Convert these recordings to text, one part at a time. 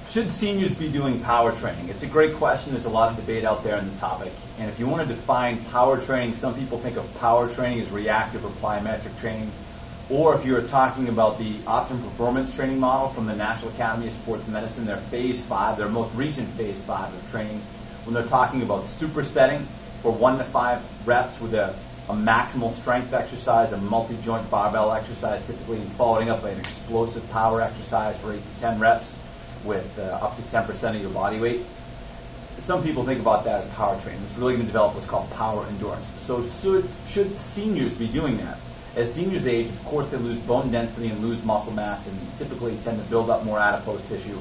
Should seniors be doing power training? It's a great question. There's a lot of debate out there on the topic. And if you want to define power training, some people think of power training as reactive or plyometric training. Or if you're talking about the optimum performance training model from the National Academy of Sports Medicine, their phase 5, their most recent phase 5 of training, when they're talking about supersetting for 1 to 5 reps with a maximal strength exercise, a multi-joint barbell exercise, typically following up by an explosive power exercise for 8 to 10 reps with up to 10% of your body weight. Some people think about that as power training. It's really going to develop what's called power endurance. So should seniors be doing that? As seniors age, of course, they lose bone density and lose muscle mass and typically tend to build up more adipose tissue.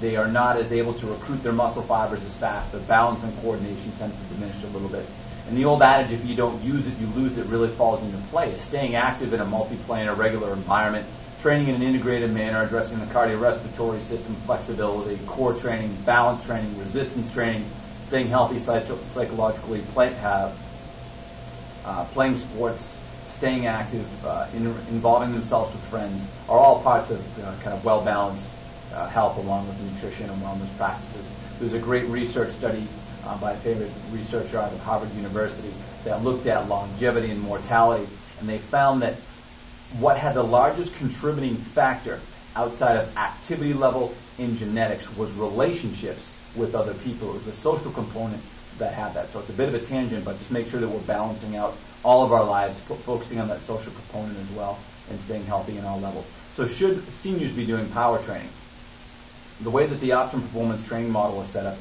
They are not as able to recruit their muscle fibers as fast. Their balance and coordination tends to diminish a little bit. And the old adage, if you don't use it, you lose it, really falls into place. Staying active in a multiplanar, regular environment, training in an integrated manner, addressing the cardiorespiratory system, flexibility, core training, balance training, resistance training, staying healthy psychologically, playing sports, staying active, involving themselves with friends, are all parts of kind of well-balanced health along with nutrition and wellness practices. There's a great research study by a favorite researcher out of Harvard University that looked at longevity and mortality, and they found that what had the largest contributing factor outside of activity level in genetics was relationships with other people. It was the social component that had that. So it's a bit of a tangent, but just make sure that we're balancing out all of our lives, focusing on that social component as well, and staying healthy in all levels. So should seniors be doing power training? The way that the optimum performance training model is set up,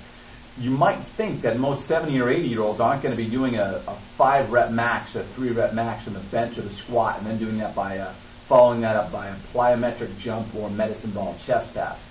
you might think that most 70 or 80-year-olds aren't going to be doing a 5-rep max or 3-rep max on the bench or the squat and then doing that by following that up by a plyometric jump or medicine ball chest pass.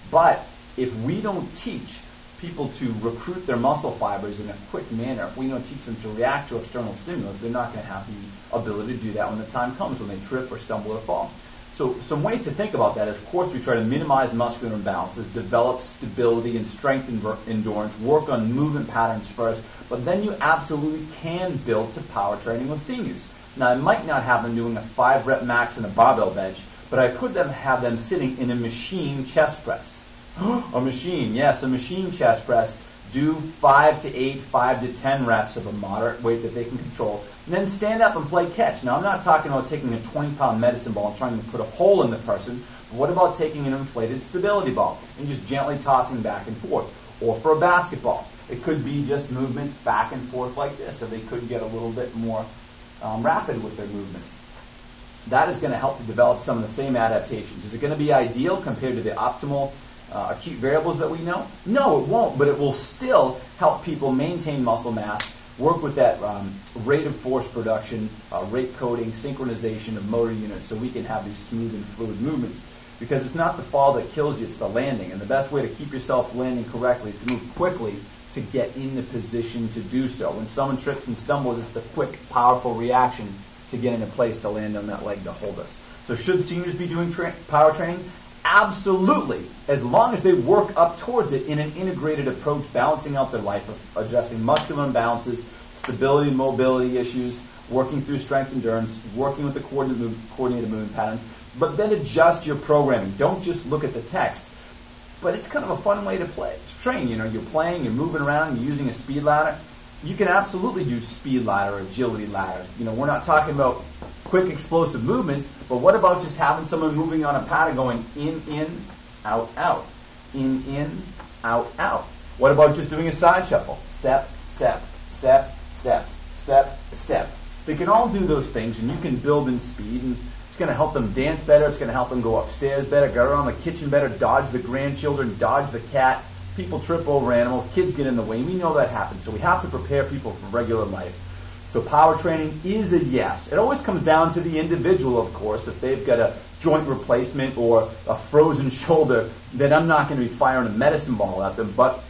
But if we don't teach people to recruit their muscle fibers in a quick manner, if we don't teach them to react to external stimulus, they're not going to have the ability to do that when the time comes, when they trip or stumble or fall. So some ways to think about that is, of course, we try to minimize muscular imbalances, develop stability and strength endurance, work on movement patterns first, but then you absolutely can build to power training with seniors. Now, I might not have them doing a 5-rep max in a barbell bench, but I could have them sitting in a machine chest press. A machine, yes, a machine chest press. Do 5 to 8, 5 to 10 reps of a moderate weight that they can control, and then stand up and play catch. Now, I'm not talking about taking a 20-pound medicine ball and trying to put a hole in the person, but what about taking an inflated stability ball and just gently tossing back and forth? Or for a basketball, it could be just movements back and forth like this, so they could get a little bit more rapid with their movements. That is going to help to develop some of the same adaptations. Is it going to be ideal compared to the optimal acute variables that we know? No, it won't, but it will still help people maintain muscle mass, work with that rate of force production, rate coding, synchronization of motor units so we can have these smooth and fluid movements. Because it's not the fall that kills you, it's the landing. And the best way to keep yourself landing correctly is to move quickly to get in the position to do so. When someone trips and stumbles, it's the quick, powerful reaction to get into place to land on that leg to hold us. So should seniors be doing power training? Absolutely, as long as they work up towards it in an integrated approach, balancing out their life, addressing muscular imbalances, stability and mobility issues, working through strength endurance, working with the coordinated movement patterns, but then adjust your programming. Don't just look at the text. But it's kind of a fun way to train. You know, you're playing, you're moving around, you're using a speed ladder. You can absolutely do speed ladder or agility ladders. You know, we're not talking about quick explosive movements, but what about just having someone moving on a pattern going in, out, in, out, out? What about just doing a side shuffle? Step, step, step, step, step, step. They can all do those things, and you can build in speed, and it's going to help them dance better, it's going to help them go upstairs better, get around the kitchen better, dodge the grandchildren, dodge the cat. People trip over animals, kids get in the way. We know that happens, so we have to prepare people for regular life. So power training is a yes. It always comes down to the individual, of course. If they've got a joint replacement or a frozen shoulder, then I'm not going to be firing a medicine ball at them, but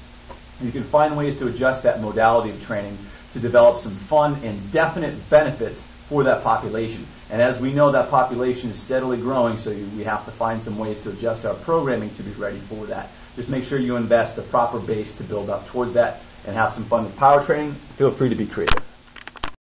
you can find ways to adjust that modality of training to develop some fun and definite benefits for that population. And as we know, that population is steadily growing, so we have to find some ways to adjust our programming to be ready for that. Just make sure you invest the proper base to build up towards that and have some fun with power training. Feel free to be creative.